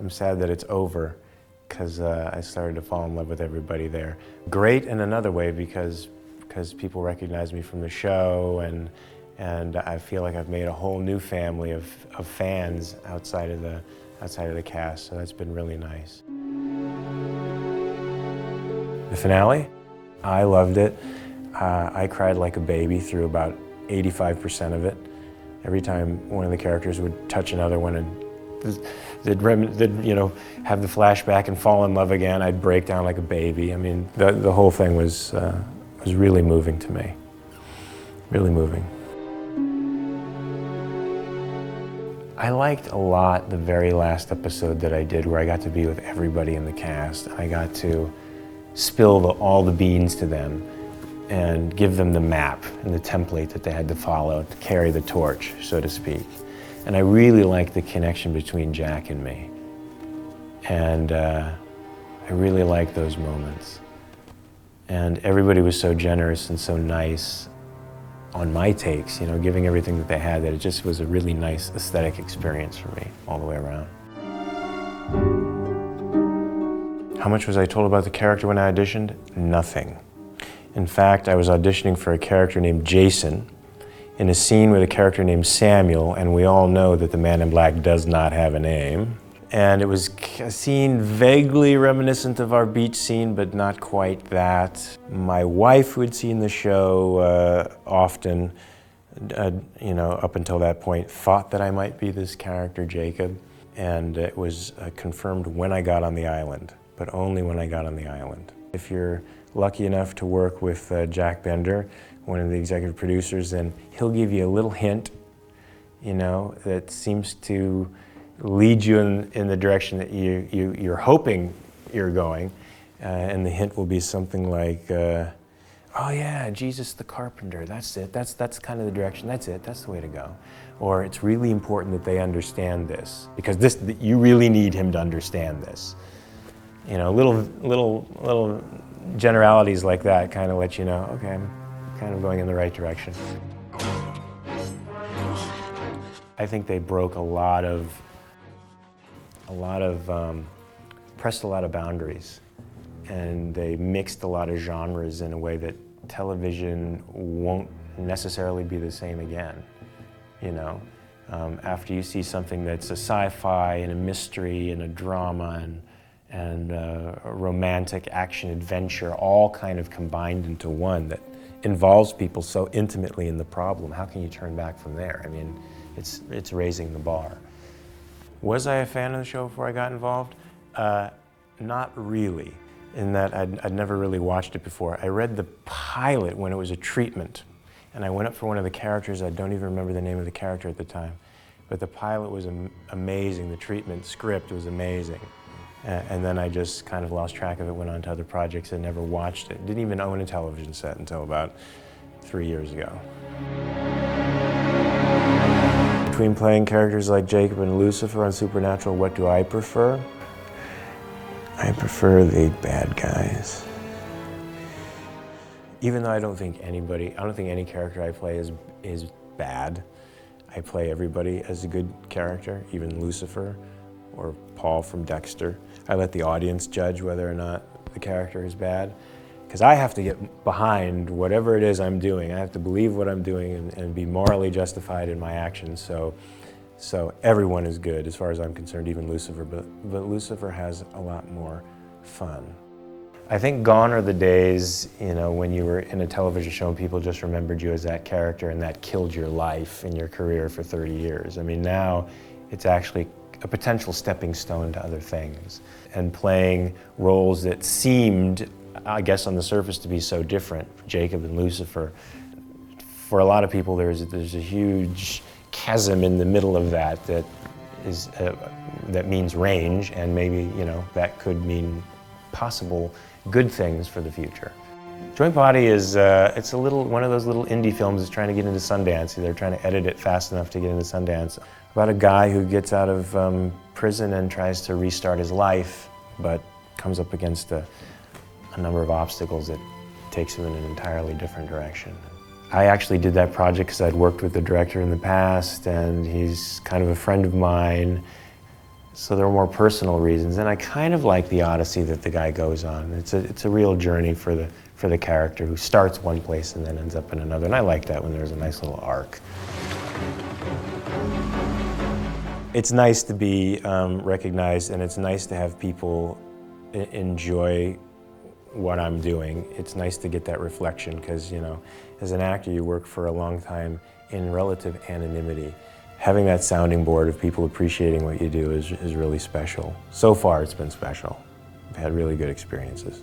I'm sad that it's over, because I started to fall in love with everybody there. Great in another way, because people recognize me from the show, and I feel like I've made a whole new family of fans outside of the cast, so that's been really nice. The finale, I loved it. I cried like a baby through about 85% of it. Every time one of the characters would touch another one and they'd have the flashback and fall in love again, I'd break down like a baby. I mean, the whole thing was really moving to me, really moving. I liked a lot the very last episode that I did, where I got to be with everybody in the cast. I got to spill all the beans to them and give them the map and the template that they had to follow to carry the torch, so to speak. And I really liked the connection between Jack and me. And I really liked those moments. And everybody was so generous and so nice on my takes, you know, giving everything that they had, that it just was a really nice aesthetic experience for me all the way around. How much was I told about the character when I auditioned? Nothing. In fact, I was auditioning for a character named Jason in a scene with a character named Samuel, and we all know that the man in black does not have a name. And it was a scene vaguely reminiscent of our beach scene, but not quite that. My wife, who had seen the show often, up until that point, thought that I might be this character, Jacob. And it was confirmed when I got on the island, but only when I got on the island. If you're lucky enough to work with Jack Bender, one of the executive producers, then he'll give you a little hint, that seems to lead you in the direction that you're hoping you're going. And the hint will be something like, oh yeah, Jesus the carpenter, that's it, that's kind of the direction, that's it, that's the way to go. Or it's really important that they understand this, because you really need him to understand this. Little generalities like that kind of let you know, okay, I'm kind of going in the right direction. I think they broke pressed a lot of boundaries, and they mixed a lot of genres in a way that television won't necessarily be the same again. After you see something that's a sci-fi and a mystery and a drama and a romantic action adventure, all kind of combined into one that involves people so intimately in the problem, how can you turn back from there? I mean, it's raising the bar. Was I a fan of the show before I got involved? Not really, in that I'd never really watched it before. I read the pilot when it was a treatment, and I went up for one of the characters. I don't even remember the name of the character at the time, but the pilot was amazing. The treatment script was amazing. And then I just kind of lost track of it, went on to other projects and never watched it. Didn't even own a television set until about 3 years ago. Between playing characters like Jacob and Lucifer on Supernatural, what do I prefer? I prefer the bad guys. Even though I don't think any character I play is bad. I play everybody as a good character, even Lucifer or Paul from Dexter. I let the audience judge whether or not the character is bad, because I have to get behind whatever it is I'm doing. I have to believe what I'm doing and be morally justified in my actions. So everyone is good as far as I'm concerned, even Lucifer, but Lucifer has a lot more fun. I think gone are the days, when you were in a television show and people just remembered you as that character and that killed your life and your career for 30 years. I mean, now it's actually a potential stepping stone to other things. And playing roles that seemed, I guess on the surface, to be so different, Jacob and Lucifer. For a lot of people, there's a huge chasm in the middle of that means range, and maybe, that could mean possible good things for the future. Joint Body is it's one of those little indie films that's trying to get into Sundance. They're trying to edit it fast enough to get into Sundance. About a guy who gets out of prison and tries to restart his life, but comes up against a number of obstacles that takes him in an entirely different direction. I actually did that project because I'd worked with the director in the past, and he's kind of a friend of mine. So there are more personal reasons, and I kind of like the odyssey that the guy goes on. It's a real journey for the character who starts one place and then ends up in another, and I like that when there's a nice little arc. It's nice to be recognized, and it's nice to have people enjoy what I'm doing. It's nice to get that reflection because, you know, as an actor you work for a long time in relative anonymity. Having that sounding board of people appreciating what you do is really special. So far it's been special. I've had really good experiences.